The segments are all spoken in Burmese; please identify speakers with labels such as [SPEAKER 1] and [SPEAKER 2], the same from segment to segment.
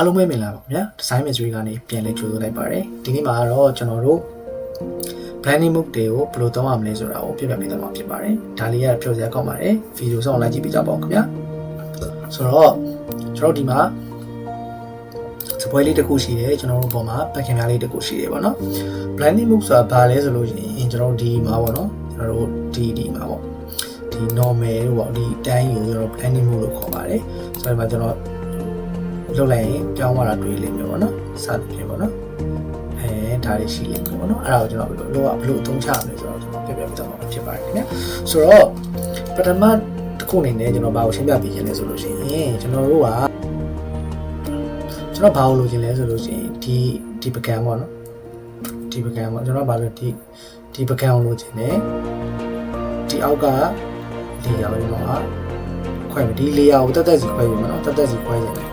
[SPEAKER 1] အားလုံးပဲမင်္ဂလာပါခင်ဗျာ Design Mystery ကနေပြန်လဲကြိုဆိုလိုက်ပါတယ်ဒီနေ့မှာတော့ကျွန်တော်တို့ branding book တွေကိုဘယ်လိုသုံးရမလဲဆိုတာကိုပြပြပေးသွားမှာဖြစ်ပါတယ်ဒါလေးကဖြောစရာကောင်းပါတယ်ဗီဒီယိုဆောင်လိုက်ကြည့်ပြကြပါဦးခင်ဗျာဆိုတော့ကျွန်တော်ဒီမှာစပွဲလေးတစ်ခုရှိတယ်ကျွန်တော်တို့ပေါ်မှာပတ်ခင်များလေးတစ်ခုရှိတယ်ပေါ့နော် branding book ဆိုတာဘာလဲဆိုလို့ရှိရင်ကျွန်တော်တို့ဒီမှာပေါ့နော်ကျွန်တော်တို့ဒီမှာပေါ့ဒီ normal လို့ပေါ့ဒီတိုင်းကိုကျွန်တော် branding book လို့ခေါ်ပါတယ်ဆိုတော့ဒီမှာကျွန်တော်လုပ်လိုက်ရင်ပြောင်းသွားတာတွေ့လိမ့်မယ်ပေါ့နော်စသဖြင့်ပေါ့နော်ဒါတွေရှိလိမ့်မယ်ပေါ့နော်အဲ့ဒါကိုကျွန်တော်ဘယ်လိုအသုံးချရမလဲဆိုတော့ကျွန်တော်ပြပြပေးသွားမှာဖြစ်ပါတယ်ခင်ဗျာဆိုတော့ပထမတစ်ခုအနေနဲ့ကျွန်တော်ဘာကိုရှင်းပြပေးခြင်းလဲဆိုလို့ရှိရင်ကျွန်တော်တို့ကကျွန်တော်ဘာလို့လိုချင်လဲဆိုလို့ရှိရင်ဒီပကံပေါ့နော်ဒီပကံပေါ့ကျွန်တော်ဘာလို့ဒီပကံကိုလိုချင်တယ်ဒီအောက်ကဒီရောကျွန်တော်ခွဲမယ်ဒီလေယာကိုတက်စီခွဲရမှာနော်တက်စီခွဲရတယ်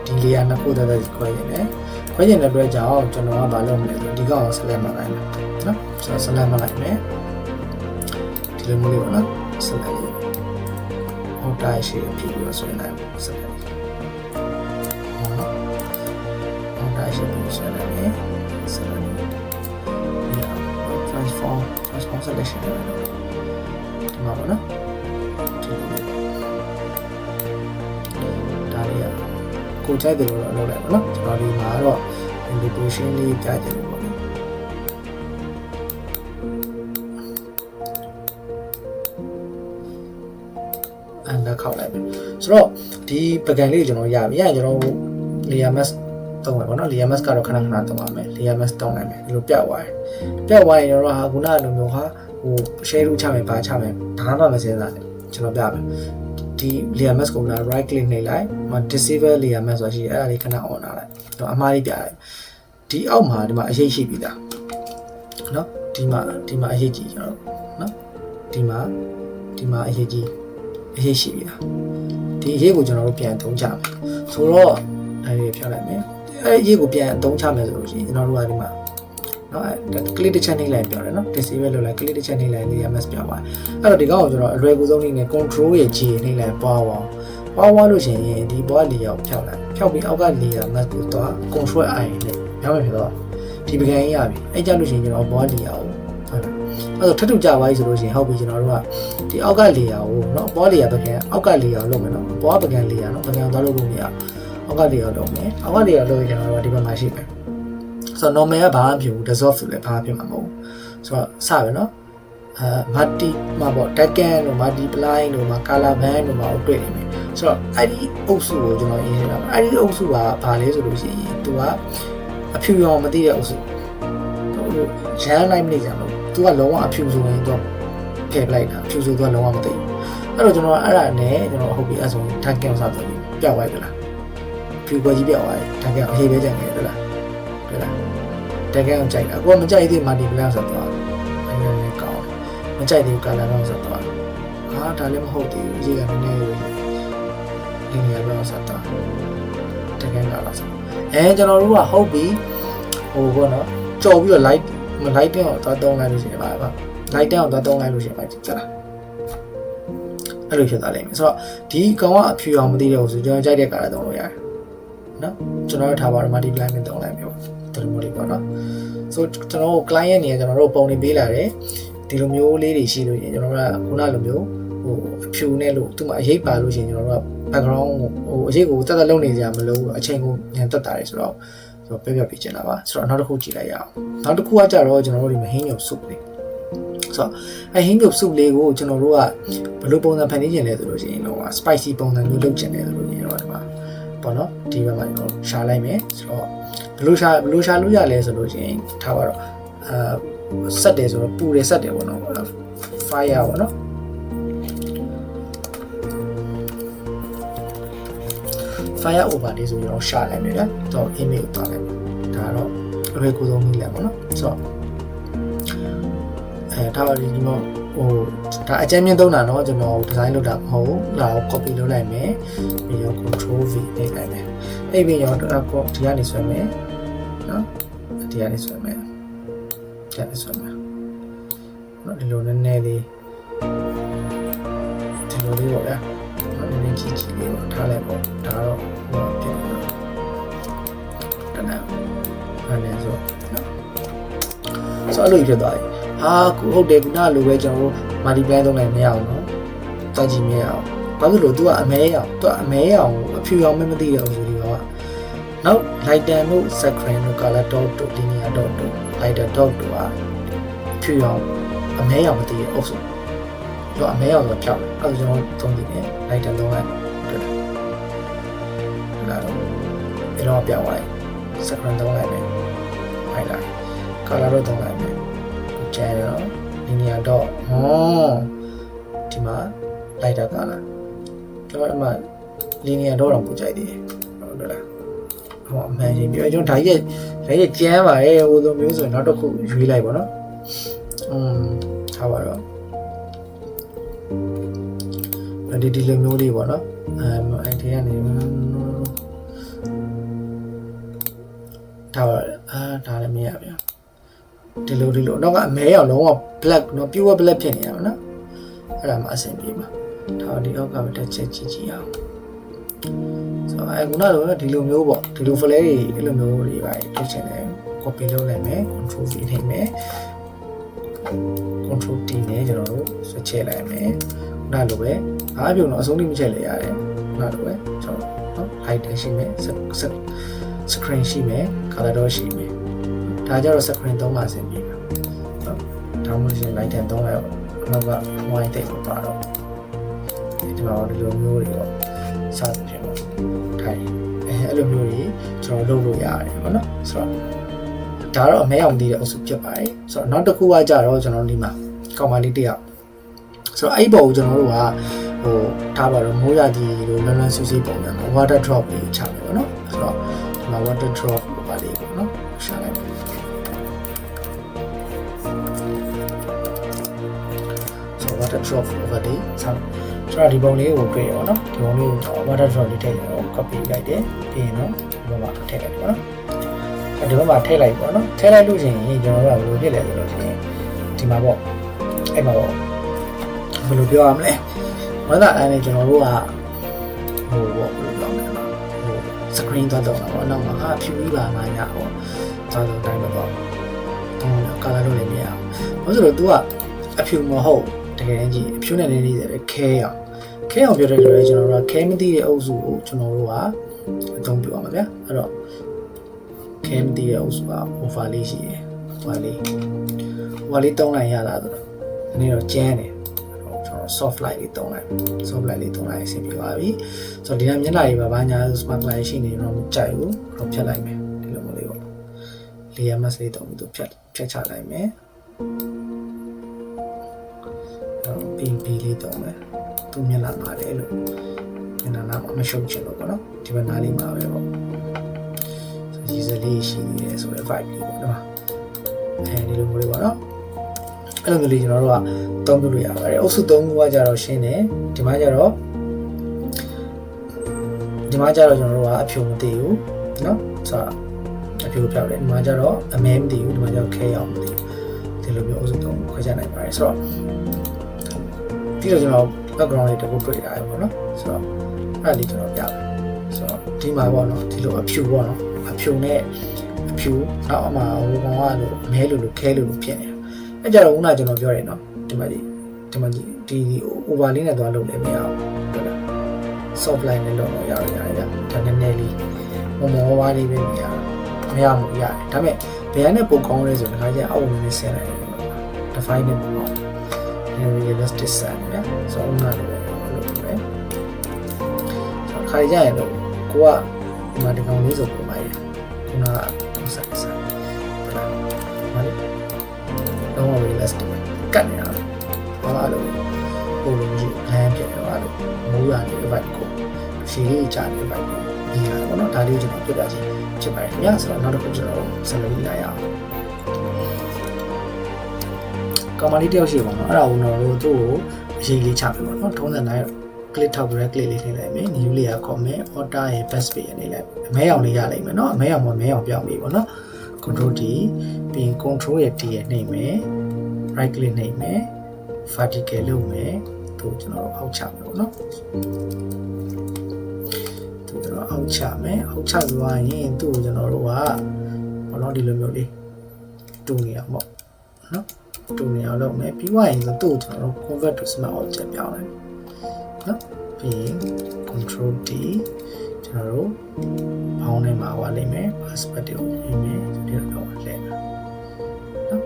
[SPEAKER 1] ဒီလေယာနှစ်ခုတက်စီခွဲရတယ်ခွဲရတဲ့အတွက်ကြောင့်ကျွန်တော်ကဘာလုပ်မလဲဆိုဒီကောင်ကိုဆက်လက်မှတ်လိုက်မယ်နော်ဆက်လက်မှတ်လိုက်မယ်ဒီလိုမျိုးလေးပေါ့နော်ဆက်လက်လေးဟောတိုင်းရှိပြီးပြီးဆွဲလိုက်ဆက်လက်လေးဟောတိုင်းရှိပြီးဆွဲလိုက်မယ်ဆက်လက်လေးtransform selection လေးဒီမှာပေါ့နော်ကိုကြိုက်တယ်လို့လုပ်လိုက်ပါနော်ကျွန်တော်ဒီမှာတော့ indication လေးပြကြတယ်ပေါ့နော်အဲ့ဒါခောက်လိုက်ပြီဆိုတော့ဒီပကံလေးကျွန်တော်ရပြီကျွန်တော် layer mask တုံးမယ်ပေါ့နော် layer mask ကတော့ခဏခဏတုံးပါမယ် layer mask တုံးနိုင်မယ်ဒီလိုပြတ်သွားရင်ကျွန်တော်ဟာခုနကလိုမျိုးဟာဟို share လုပ်ချမယ်ဘာချမယ်ဘာမှမစဉ်းစားနဲ့ကျွန်တော်ပြမယ်ဒီ layer mask ကိုလာ right click နှိပ်လိုက်မ disable layer mask ဆိုတာရှိတယ်အဲ့ဒါလေးခဏ on လာလိုက်တော့အမှားလေးပြလိုက်ဒီအောက်မှာဒီမှာအရေးရှိပြီလားနော်ဒီမှာအရေးကြီးကျွန်တော်နော်ဒီမှာအရေးရှိပြီလားဒီအရေးကိုကျွန်တော်တို့ပြန်သုံးချမယ်ဆိုတော့အဲဒီဖြောက်လိုက်မယ်အဲဒီအရေးကိုပြန်သုံးချမယ်ဆိုလို့ရှိရင်ကျွန်တော်တို့ကဒီမှာနော် click တစ်ချက်နှိပ်လိုက်ပြောတယ်နော် disable လုပ်လိုက် click တစ်ချက်နှိပ်လိုက် layer mask ပြောသွားအဲ့တော့ဒီကောင်ကိုကျွန်တော်အလွယ်ကူဆုံးနည်းနဲ့ control ရဲ့ G နှိပ်လိုက်ပွားလို့ရှိရင်ဒီဘောက layer ကိုဖြောက်လိုက်ဖြောက်ပြီးအောက်က layer mask ကိုတော့ control I နဲ့ပြောင်းမယ်ဖြစ်တော့ဒီပကံကြီးရပြီအဲ့ကြလို့ရှိရင်ကျွန်တော်ဘော layer ကိုဟုတ်တယ်အဲ့တော့ထပ်ထူကြပါပြီဆိုလို့ရှိရင်ဟုတ်ပြီကျွန်တော်တို့ကဒီအောက်က layer ကိုနော်ဘော layer ပကံအောက်က layer ကိုလုပ်မယ်နော်ဘောပကံ layer နော်ပကံသွားလုပ်လို့မရအောက်က layer လုပ်မယ်အောက်က layer လုပ်ရင်ကျွန်တော်တို့ဒီဘက်မှာရှိမယ်ဆိုတော့ normal ကဘာမှမဖြစ်ဘူး dissolve ဆိုလည်းဘာမှဖြစ်မှာမဟုတ်ဘူးဆိုတော့စပဲเนาะmulti မှာပေါ့ tagcan တို့ multiply တို့မှာ color band တို့မှာတွေ့နေမယ်ဆိုတော့အဲ့ဒီအုပ်စုကိုကျွန်တော်ရေးရတာအဲ့ဒီအုပ်စုကဘာလဲဆိုလို့ရှိရင်သူကအဖြူရောင်မသိတဲ့အုပ်စုရမ်းလိုက်မနေကြလို့သူကလုံးဝအဖြူဆိုရင်သူကဖယ်ပလိုက်တာအဖြူဆိုသူကလုံးဝမသိဘူးအဲ့တော့ကျွန်တော်အဲ့ဒါနဲ့ကျွန်တော်ဟုတ်ပြီအဲ့ဆိုရင် tagcan စပြီးပျောက်သွားပြီလားဖြူကွက်ကြီးပျောက်သွားပြီ tagcan အဟေးပဲကြံနေတယ်လားတွေ့လားတကယ်အောင်ကြိုက်တာကိုကမကြိုက်သေး multiply ဆိုတော့အဲ့ဒါလည်းကောင်းတယ်မကြိုက်သေး color တော့ဆိုတော့ဒါလည်းမဟုတ်သေးဘူးဒီကနည်းနည်းလေးနေရာပြောဆိုတော့တကယ်လာဆိုကျွန်တော်တို့ကဟုတ်ပြီဟိုဘောနော်ကြော်ပြီးတော့ light တင်အောင်သွားတုံးလိုက်လို့ရှိရင်ပါ light တင်အောင်သွားတုံးလိုက်လို့ရှိရင်ပါကြလားအဲ့လိုဖြစ်သွားလိမ့်မယ်ဆိုတော့ဒီကောင်ကအဖြူအောင်မသိတဲ့ဟိုဆိုကျွန်တော်ကြိုက်တဲ့ color တုံးလို့ရတယ်နော်ကျွန်တော်တို့ထားပါတော့ multiply နဲ့တုံးလိုက်မျိုးဒီလိုမျိုးလေးပေါ့နော်ဆိုကျွန်တော်တို့ client နေကျွန်တော်တို့ပုံနေပေးလာတယ်ဒီလိုမျိုးလေးတွေရှိလို့ရင်ကျွန်တော်တို့ကခုနလိုမျိုးဟိုအဖြူနဲ့လို့သူ့မှာအရေးပါလို့ရှိရင်ကျွန်တော်တို့က background ဟိုအရေးကိုတက်လုပ်နေကြမလို့အချိန်ကိုညံတက်တာတယ်ဆိုတော့ပြပြပေးချင်တာပါဆိုတော့နောက်တစ်ခုကြည့်လိုက်ရအောင်နောက်တစ်ခုကကြတော့ကျွန်တော်တို့ဒီမဟင်းညုပ်စုပ်လေးဆိုတော့ဟင်းညုပ်စုပ်လေးကိုကျွန်တော်တို့ကဘယ်လိုပုံစံဖန်တီးချင်လဲဆိုလို့ရှိရင်တော့ spicy ပုံစံမျိုးလုပ်ချင်တယ်ဆိုလို့ရင်တော့ဒီမှာပေါ့နော်ဒီဘက်မှာကျွန်တော်ရှာလိုက်မယ်ဆိုတော့ဘယ်လိုရှာလို့ရလဲဆိုလို့ရှိရင်ထားပါတော့ဆက်တယ်ဆိုတော့ပူတယ်ဆက်တယ်ပေါ့နော် fire ပေါ့နော် fire over လေးဆိုတော့ရှာလိုက်မယ်ဗျာတော့ email ကိုသွားလိုက်မယ်ဒါတော့အလွယ်ကူဆုံးနည်းလမ်းပေါ့နော်ဆိုတော့ထားပါဒီမှာဟိုဒါအကြမ်းမြင့်သုံးတာเนาะကျွန်တော် design လုပ်တာမဟုတ်ဘူးလာတော့ copy လုပ်လိုက်မယ်ပြီးတော့ control v နှိပ်လိုက်မယ်နှိပ်ပြီးတော့ဒီကနေဆွဲမယ်နော်ဒီကနေဆွဲမယ်နော်ဒီလိုနည်းနည်းလေးဒီလိုလေးပေါ့ဗျာနည်းနည်းကြီးလေးပေါ့ထားလိုက်ပေါ့ဒါတော့ဟိုဖြစ်နေ ဆိုအဲ့လိုဖြစ်သွားတယ်ဟာဟုတ်တယ်ခုနလိုပဲကျွန်တော်တို့ multiply သုံးလိုက်မရအောင်နော်တွားကြည့်မရအောင်ဘာဖြစ်လို့ तू ကအမဲရောင် तू အမဲရောင်အဖြူရောင်မသိရအောင်ဆိုဒီတော့နောက် lighten တို့ saccharine တို့ color dot တို့ linear dot တို့ lighter dot တို့ကအဖြူရောင်အမဲရောင်မသိရအောင်ဆိုတော့အမဲရောင်ဆိုဖြောက်အဲ့ဒါကျွန်တော်သုံးကြည့်မယ် lighten သုံးလိုက်တွေ့လားတော့ဒီတော့ပြောင်းသွားတယ် saccharine သုံးလိုက်မယ်ဖိုက်လိုက် color တို့သုံးလိုက်မယ်ကျန်တော့ linear dot ဟောဒီမှာ lighter color ကျွန်တော်ဒီမှာ linear dot တော့ပို့ကြိုက်သေးတယ်ဟုတ်လားဟောအမှန်ကြီးပြောကျွန်တော်ဒါကြီးကျန်းပါရဲ့ဟိုလိုမျိုးဆိုရင်နောက်တစ်ခုရွေးလိုက်ပါတော့ထားပါတော့ဒီလိုမျိုးလေးပေါ့နော်အဲ့ဒီကနေထားပါဒါလည်းမရဗျာဒီလိုတော့ကအမဲရောင်လုံးဝ black နော် pure black ဖြစ်နေရပါနော်အဲ့ဒါမှအဆင်ပြေမှာဒါဒီအောက်ကပဲတစ်ချက်ကြည့်အောင်ဆိုတော့ခုနကဒီလိုမျိုးပေါ့ဒီလို flare တွေအဲ့လိုမျိုးတွေပါထုတ်ချင်တယ် copy လုပ်လိုက်မယ် control V နှိပ်မယ် control T နဲ့ကျွန်တော်တို့ဆွဲချဲလိုက်မယ်ခုနလိုပဲအားပြုံတော့အဆုံးထိမချက်လဲရတယ်ခုနလိုပဲကျွန်တော်နော် height ရှိမယ် screen ရှိမယ် color တော့ရှိမယ်ဒါကြတော့ screen 3ပါအဆင်ပြေပါနော်ဒါမှမဟုတ် light 3လိုက်နောက်က white တိတ်ပါတော့ဒီမှာဒီလိုမျိုးတွေပေါ့စသဖြင့်ပေါ့ထိုင်အဲ့လိုမျိုးတွေကျွန်တော်လုပ်လို့ရတယ်ပေါ့နော်ဆိုတော့ဒါတော့အမဲအောင်တည်တဲ့အုပ်စုဖြစ်ပါတယ်ဆိုတော့နောက်တစ်ခုကကြတော့ကျွန်တော်ဒီမှာကောင်မလေးတစ်ယောက်ဆိုတော့အဲ့ပေါ်ကိုကျွန်တော်တို့ကဟိုထားပါတော့မိုးရကြီးလိုလွန်းလွန်းဆူဆူပုံစံမှာ water drop လေးချမယ်ပေါ့နော်ဆိုတော့ဒီမှာ water drop ပါလေးပေါ့နော်ရှာလိုက်ဆိုတော့ water drop over လေးဆောင်းဆိုတော့ဒီပုံလေးကိုတွေ့ရပါတော့ဒီပုံလေးကို water drop လေးထည့်ရအောင် copy လိုက်တယ်ပြီးရင်တော့ဒီဘက်မှာထည့်လိုက်ပါတော့ဒီဘက်မှာထည့်လိုက်ပေါ့နော်ထည့်လိုက်လို့ရှိရင်ကျွန်တော်တို့ကဘယ်လိုဖြစ်လဲဆိုတော့ဒီမှာပေါ့အဲ့မှာပေါ့ဘယ်လိုပြောရမလဲဝမ်းသာအဲ့နဲ့ကျွန်တော်တို့ကဟိုပေါ့ဘယ်လိုပြောမလဲဟို screen သွားတော့တာပေါ့နောက်မှာဟာဖြူပြီးပါမှညာပေါ့သွားတော့တိုင်းတော့color လို့လည်းမရဘူးဘာလို့ဆိုတော့ तू ကအဖြူမဟုတ်တကယ်ကြီးအဖြူနဲ့နေနေတယ်ခဲအောင်ပြောတဲ့လိုလေကျွန်တော်တို့ကခဲမသိတဲ့အုပ်စုကိုကျွန်တော်တို့ကအသုံးပြုရမှာဗျာအဲ့တော့ခဲမသိတဲ့အုပ်စုက over လေးရှိတယ် over လေးတုံးလိုက်ရတာဆိုတော့ဒီနေ့တော့ကျန်းတယ်soft light လေးတုံးလိုက် soft light လေးတုံးလိုက်အဆင်ပြေပါပြီဆိုတော့ဒီကမျက်နှာကြီးပါဘာညာ spark light ရှိနေတော့မကြိုက်ဘူးတော့ဖြတ်လိုက်မယ်ဒီလိုမျိုးလေးပေါ့ layer mask လေးတုံးပြီးတော့ဖြတ်ချလိုက်မယ်ပီလေးတုံးမယ်သူမျက်နှာမှာလေလို့မျက်နှာနာမရှုပ်ချင်လို့ပေါ့နော်ဒီဘက်နားလေးမှာပဲပေါ့ဆိုဒီစလေးရှိနေတယ်ဆိုတော့ vibe လေးပေါ့နော်အဲဒီလိုမျိုးလေးပေါ့နော်အဲ့လိုမျိုးလေးကျွန်တော်တို့ကသုံးပြလို့ရပါတယ်အုပ်စု3ခုကကြတော့ရှင်းတယ်ဒီမှာကြတော့ကျွန်တော်တို့ကအဖြူမသိဘူးเนาะဆိုတော့အဖြူပြောက်တယ်ဒီမှာကြတော့အမဲမသိဘူးဒီမှာကြတော့ခဲအောင်မသိဘူးဒီလိုမျိုးအုပ်စု3ခုခွဲခြားနိုင်ပါတယ်ဆိုတော့ပြီးတော့ကျွန်တော် background လေးတစ်ခုတွေ့ရတယ်ပေါ့နော်ဆိုတော့အဲ့ဒါလေးကျွန်တော်ပြမယ်ဆိုတော့ဒီမှာပေါ့နော်ဒီလိုအဖြူပေါ့နော်အဖြူနဲ့အဖြူနောက်အမှာဟိုကောင်ကလို့အမဲလို့ခဲလို့ဖြစ်နေအဲ့ကြတော့ခုနကကျွန်တော်ပြောတယ်နော်ဒီမှာဒီ over လေးနဲ့သွားလုပ်လည်းမရဘူးဟုတ်လား soft line နဲ့လုပ်လို့ရတယ်ဗျာဒါနည်းနည်းလေးမောဝါးလေးပဲမရဘူးရတယ်ဒါပေမဲ့ဘယ်ကနေပုံကောင်းလဲဆိုတော့ဒါကြအောက်ဝင်နေဆင်းလိုက်တယ် define နဲ့ပေါ့ realistic ဆန်ဗျာဆိုတော့နားလို့လုပ်တယ်ဆိုတော့ခါကြရင်တော့ကိုကဒီမှာဒီကောင်လေးဆိုပုံပါရဲ့ခုနကဆက်ဟုတ်လားဟာလေတော့ realistic ကတ်နေတာဘာလို့ပုံလို့ရှိလမ်းပြတယ်ဘာလို့မိုးရနေ vibe ကိုရှည်လေးချနေ vibe ကိုဒီရပါတော့ဒါလေးကျွန်တော်ပြပြချင်းဖြစ်ပါတယ်ခင်ဗျာဆိုတော့နောက်တစ်ခုကျွန်တော်ဆက်လက်လိုက်ရအောင်ကောင်မလေးတယောက်ရှိပါတော့အဲ့ဒါကိုတော့သူ့ကိုအရေးလေးချပြပါတော့ထုံးစံတိုင်း click ထောက်ပြီး click လေးထည့်လိုက်မယ် new layer comment order ရဲ့ best page နေလိုက်အမဲအောင်လေးရလိုက်မယ်เนาะအမဲအောင်ပြောင်းပြီပေါ့เนาะ control D ပြီး control ရဲ့ D ရဲ့နှိပ်မယ် right click နှိပ်မယ် vertical လုပ်မယ်သူကျွန်တော်အောက်ချမယ်ပေါ့เนาะသူကျွန်တော်အောက်ချသွားရင်သူ့ကိုကျွန်တော်တို့ကဘာလို့ဒီလိုမျိုးလေးတူနေအောင်ပေါ့ နော်တူနေအောင်လုပ်မယ်ပြီးွားရင်ဆိုသူ့ကျွန်တော်တို့ convert to smart object ပြောင်းလိုက်နော်ပြီး control D ကျွန်တော်တို့ဘောင်းထဲမှာဝါလိမ့်မယ် perspective ကိုရေးမယ်ဒီလိုတော့လဲမယ်နော်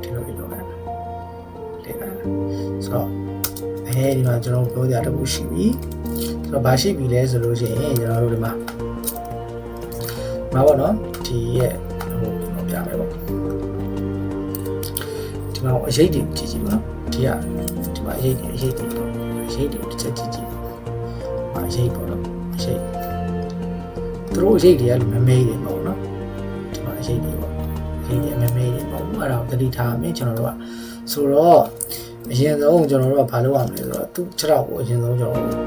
[SPEAKER 1] ဒီလိုလုပ်လိုက်မယ်လဲလိုက်ဆိုတော့ဒီမှာကျွန်တော်ပြောကြတခုရှိပြီဆိုတော့ဘာရှိပြီလဲဆိုလို့ရှိရင်ကျွန်တော်တို့ဒီမှာပေါ့နော်ဒီရဲ့ဟိုကျွန်တော်ပြမယ်ပေါ့ဒီမှာအရေးတွေကြည့်ကြည့်ပါနော်ဒီမှာအရေးတွေတစ်ချက်ကြည့်ကြည့်အရေးပေါ့နော်အရေးသူတို့အရေးတွေကလည်းမမေးတယ်ပေါ့နော်ဒီမှာအရေးတွေပေါ့အရေးတွေမမေးတယ်ပေါ့အဲ့ဒါကိုသတိထားမယ်ကျွန်တော်တို့ကဆိုတော့အရင်ဆုံးကျွန်တော်တို့ကဘာလုပ်ရမလဲဆိုတော့သူ့ခြေထောက်ကိုအရင်ဆုံးကျွန်တော်တို့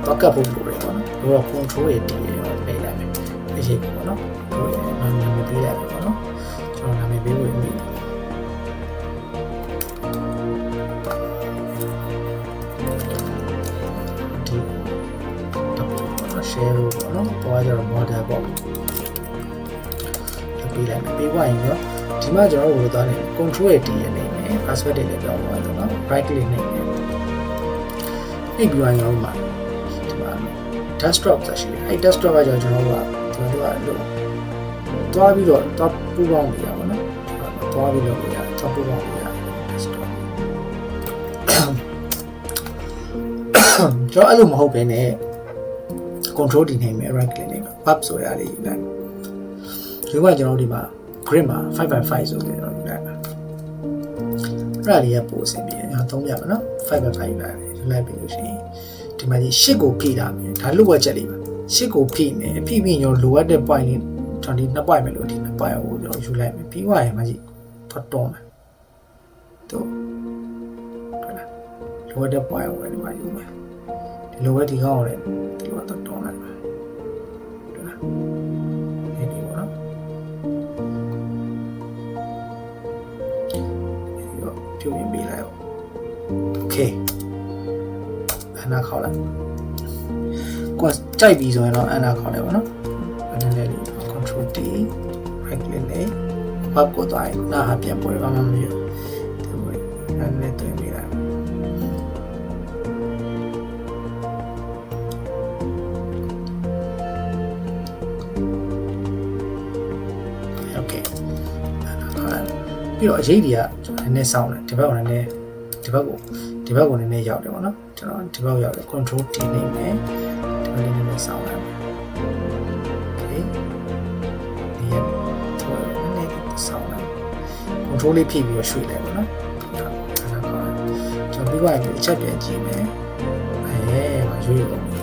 [SPEAKER 1] ဘက်ကပ်ဖို့လိုတယ်ပေါ့နော်တို့က control ရဲ့ D ရောပေးလိုက်မယ်အရေးပေါ့နော်တို့ရဲ့နာမည်ပေးလိုက်ပေါ့နော်ကျွန်တော်နာမည်ပေးဖို့အမိတယ်share ပေါ့နော်။တော့ကျတော့ model ပေါ့။ပေးလိုက်မယ်။ပေးသွားရင်တော့ဒီမှာကျွန်တော်တို့သွားနေ control ရဲ့ D ရဲ့နေမယ် password တွေလည်းပြောင်းသွားတယ်နော်။ right click နဲ့နေပြီးတော့ရောမှာဒီမှာ desktop ဆိုရှိတယ်။အဲ desktop ကကျွန်တော်တို့ကလို့သွားပြီးတော့တော့ပူပေါင်းပြရပါတော့။သွားပြီးတော့ရတော့ပူပေါင်းပြရ desktop ကျွန်တော်အဲ့လိုမဟုတ်ဘဲနဲ့control ဒီနေမယ် right click နေမယ် pub ဆိုရလေးယူလိုက်ဒီကကျွန်တော်ဒီမှာ grid မှာ 5.5 ဆိုပြီးတော့ယူလိုက်အဲ့ဒါလေးကပို့အဆင်ပြေတယ်ကျွန်တော်သုံးပြပါနော် 5.5 ယူလိုက်ပြီးလို့ရှိရင်ဒီမှာဒီ8ကိုဖိတာမယ်ဒါလိုအပ်ချက်လေးပါ8ကိုဖိမယ်ဖိပြီးကျွန်တော်လိုအပ်တဲ့ point လေးကျွန်တော်ဒီ2 point ပဲလို့ဒီ2 point ကိုကျွန်တော်ယူလိုက်မယ်ပြီးွားရင်မှကြည့်ထွက်တော့မယ်တော့ဟုတ်လားလိုအပ်တဲ့ point ကိုဒီမှာယူမယ်ဒီလိုပဲဒီကောင်းအောင်လေဒီလိုတော့တောင်းလိုက်ပါဟုတ်လားဒီပေါ့နော်ဒီတော့ပြုတ်ရင်ပေးလိုက်အောင်โอเคအနာခေါက်လိုက်ကိုယ်ကြိုက်ပြီဆိုရင်တော့အနာခေါက်လိုက်ပါနော်အဲ့ဒါလေး control D right click နဲ့ pub ကိုသွားရင်နားဟာပြန်ပေါ်ရမှာမမြင်ဘူးဒီလိုအဲ့ဒါလေးတွင်ပေးလိုက်ပြီးတော့အရေးတွေကကျွန်တော်နည်းနည်းစောင်းတယ်ဒီဘက်ကိုနည်းနည်းဒီဘက်ကိုနည်းနည်းရောက်တယ်ပေါ့နော်ကျွန်တော်ဒီဘက်ရောက်တယ် control D နေမယ်ဒီဘက်နည်းနည်းစောင်းလိုက်မယ်โอเคဒီရတော့နည်းနည်းစောင်းလိုက် control လေးဖြည့်ပြီးတော့ရွှေ့လိုက်ပေါ့နော်ကျွန်တော်ပြီးသွားရင်အချက်ပြန်ကြည့်မယ်မရွှေ့တော့ဘူး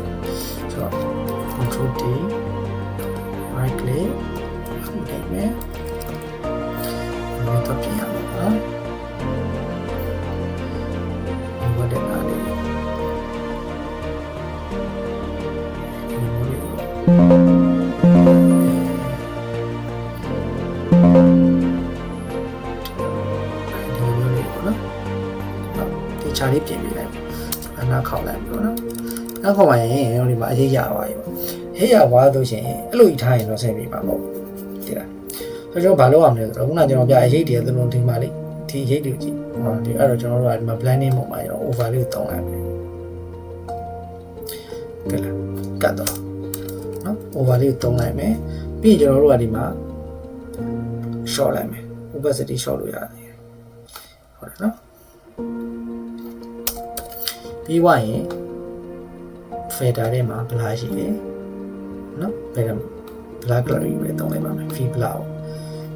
[SPEAKER 1] ဆိုတော့ control D right click လိုက်မယ်တော့ပြင်ရမယ်နော်ဒီဘက်တက်လာလေဒီလိုလေးနော်ဒီချာလေးပြင်ပေးလိုက်အနာခေါက်လိုက်ပြီနော်နောက်ခေါက်ပါရင်ဒီမှာအရေးရပါပြီပေါ့ဟေးရပါလို့ရှိရင်အဲ့လိုကြီးထားရင်တော့ဆက်ပြီးပါပေါ့ဒီလားဆိုတော့ဘာလုပ်အောင်လဲဆိုတော့ခုနကျွန်တော်ပြအရေးတွေသူတို့ဒီမှာလေဒီအရေးတွေကြည့်ဟောဒီအဲ့တော့ကျွန်တော်တို့ကဒီမှာ blending ပုံမှာရော over လေးကိုတောင်းလိုက်မယ်ကဲလားကတ်တော့နော် over လေးကိုတောင်းလိုက်မယ်ပြီးကျွန်တော်တို့ကဒီမှာ short လိုက်မယ် opacity short လို့ရတယ်ဟုတ်တယ်နော်ပြီးွားရင် fader ထဲမှာ blur ရှိတယ်နော် fader blur color ကြီးပဲတောင်းလိုက်ပါမယ် free blur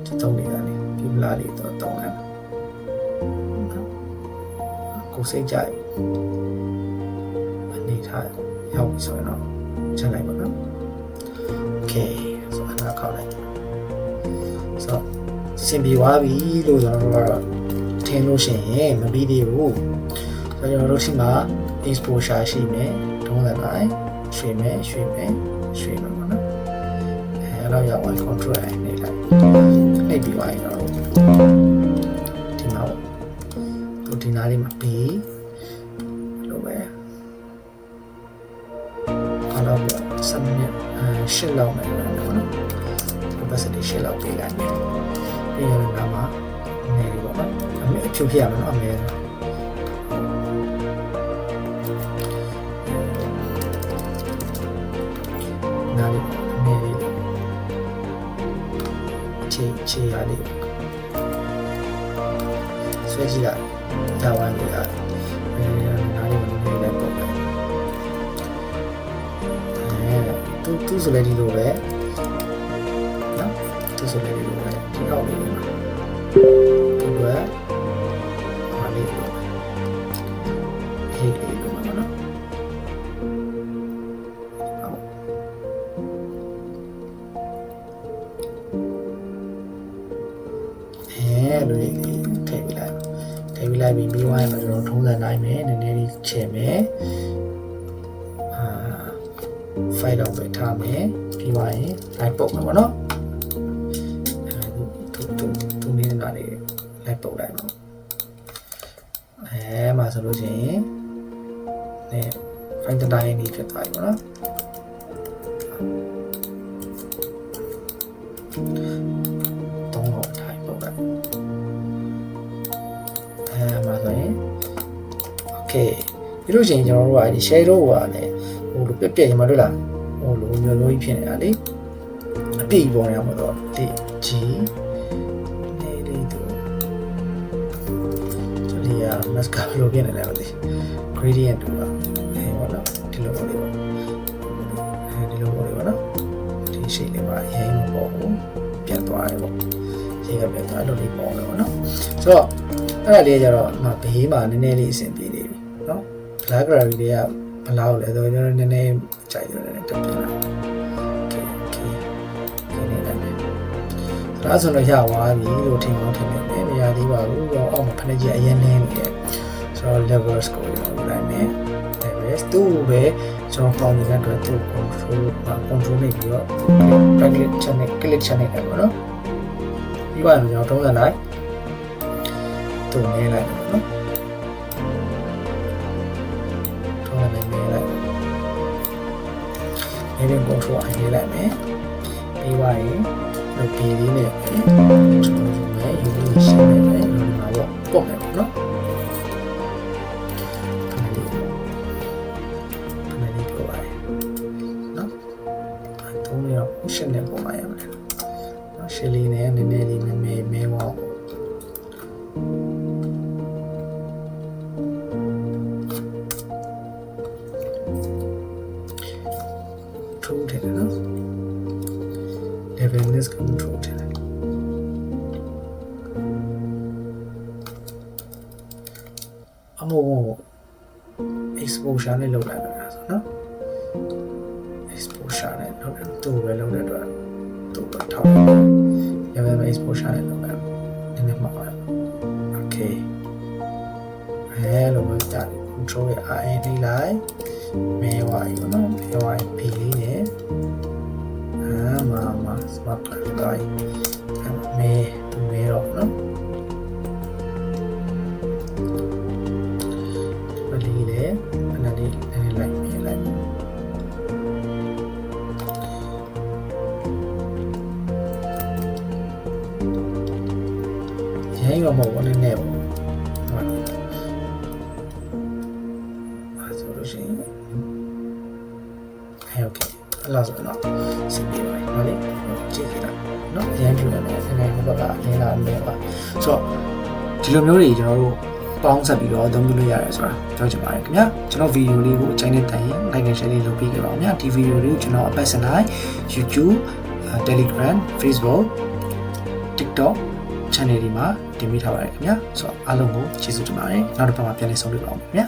[SPEAKER 1] ကိုတုံးနေတာလေဒီဘလာလေးတော့တောင်းလိုက်ကိုစိတ်ကြိုက်အနေထားရောက်ပြီဆိုရင်တော့ချက်လိုက်ပါနော်โอเคဆိုတော့အခေါက်လိုက်ဆိုတော့စင်ပြေသွားပြီလို့ကျွန်တော်တို့ကတော့ထင်လို့ရှိရင်မပြီးသေးဘူးဆိုတော့ကျွန်တော်တို့ရှိမှ exposure ရှိမယ်တုံးတယ်လိုက်ရွှေ့မယ်ပေါ့နော်အဲ့တော့ရောက်သွား control နေလိုက်လိုက်ပြီးသွားရင်တော့ဒီမှာပေါ့ဒီနားလေးမှာပြီးလို့ပဲအဲ့တော့7 minute 8လောက်မယ်နော် opacity 8လောက်ပေးလိုက်မယ်ပြီးရင်လည်းမှာ နေလေးပေါ့နော်အမေအဖြူဖြစ်ရမှာနော်အမေဆိုနားလေးအမေလေးချေရလေးဆွဲကြည့်လိုက်ကြာဝိုင်းလေးနားလေးမနေလိုက်ပေါ့သူဆိုလည်းဒီလိုပဲနော်သူဆိုလည်းဒီလိုပဲဒီအောက်လေးမှာဒီကဟာလေးလိုပဲဟေးလေးလိုမှာနော်လိုလေးထည့်ပြီးလိုက်ပြီးပြီးသွားရင်ကျွန်တော်ထုံးစံတိုင်းပဲနည်းနည်းလေးချဲ့မယ်ဖိုင်တော့ပဲထားမယ်ပြီးသွားရင်လိုက်ပုတ်မှာပေါ့နော်သူနေတာလေးလိုက်ပုတ်လိုက်ပါမှာဆိုလို့ရှိရင်ဖိုင်တိုင်းနေဖြစ်သွားပြီပေါ့နော်တုံးတော့ထိုင်ပုတ်လိုက်မှာဆိုရင်โอเคပြီးလို့ရှိရင်ကျွန်တော်တို့ကဒီ shadow ကလည်းဟိုလိုပြက်ရမှာတွေ့လားဟိုလိုမျိုးလိုကြီးဖြစ်နေတာလေအပြည့်ပေါ်နေမှာတော့ဒီ G လေးတို့ဒီက mask လိုပြနေတယ်လို့ဒီ gradient တို့ကဟဲ့ပေါ့နော်ဒီလိုပေါ့လေးပေါ့ဒီလိုပေါ့လေးပေါ့နော်ဒီ shape လေးပါရိုင်းမပေါ်ဘူးပြတ်သွားတယ်ပေါ့ရေကပြတ်သွားလို့လေးပေါ်တယ်ပေါ့နော်ဆိုတော့အဲ့ဒါလေးကျတော့ဘေးမှာနည်းနည်းလေးအဆင်ပြေနေပြီเนาะ black gravity တွေကဘယ်လောက်လဲဆိုတော့ကျွန်တော်နည်းနည်းကြိုက်တယ်နည်းနည်းတက်ပြလာโอเคနေလိုက်တယ်ဒါဆိုတော့ရသွားပြီလို့ထင်အောင်ထင်နေတယ်မရသေးပါဘူးတော့အောက်မှာဖက်ကြီးအရင်နေနေတယ်ဆိုတော့ levels ကိုကျွန်တော်လိုက်မယ် levels သူ့ပဲကျွန်တော်ပေါင်းနေတဲ့အတွက်သူ့ control နေပြီးတော့ click channel တယ်ပေါ့နော်ပြီးတော့ကျွန်တော်ထုံးစံလိုက်တုံးနေလိုက်နော်ထုံးနေနေလိုက်နေရင် control အရေးလိုက်မယ်ပြီးသွားရင်ဒီပြည်လေးနဲ့ကျွန်တော်မယ်ယူလို့ရှိနေတယ်ဒီမှာပေါ့ပေါ့မယ်နော်ခဏလေးပေါ့ပါနော်တုံးရရှင်းနေပုံမှန်ရမယ်နော်ရှင်းလေးနဲ့နည်းနည်းလေးမဲဝအောင်control တယ်နော် levelness control တယ်အမော exposure နဲ့လောက်လိုက်ပါဆိုနော် exposure နဲ့လောက်တယ်တူပဲလောက်တဲ့အတွက်တူတော့ထောက်တယ် level exposure နဲ့လောက်လိုက်နည်းနည်းမှာပါ okay လို့ပဲကြာ control ရဲ့ RA လေးလိုက်မဲဝါရီနော်မဲဝါရီ P လေးနဲ့မာ smart လိုက်မဲတော့နော်ဒီလေးလေအနာလေးလိုက်မဲလိုက်ရိုင်းတော့မဟုတ်ဘူးနည်းနည်းပေါ့ဆိုလို့ရှိရင်โอเคအဲ့လိုဆိုတော့စင်ပြေပါမယ်နော်လေကြည့်ကြည့်လိုက်နော်အရင်ပြနေတယ်နည်းနည်းဘက်ကအရင်လာအမေပါဆိုတော့ဒီလိုမျိုးတွေကျွန်တော်တို့ပေါင်းဆက်ပြီးတော့သုံးလို့ရတယ်ဆိုတာပြောချင်ပါတယ်ခင်ဗျာကျွန်တော်ဗီဒီယိုလေးကိုအချိန်နဲ့တိုင်ရင် like and share လေးလုပ်ပေးကြပါဦးခင်ဗျာဒီဗီဒီယိုလေးကိုကျွန်တော်အပတ်စဉ်တိုင်း YouTube Telegram Facebook TikTok channel တွေမှာတင်ပေးထားပါတယ်ခင်ဗျာဆိုတော့အားလုံးကိုကျေးဇူးတင်ပါတယ်နောက်တစ်ပတ်မှာပြန်လည်ဆုံတွေ့ပါအောင်ခင်ဗျာ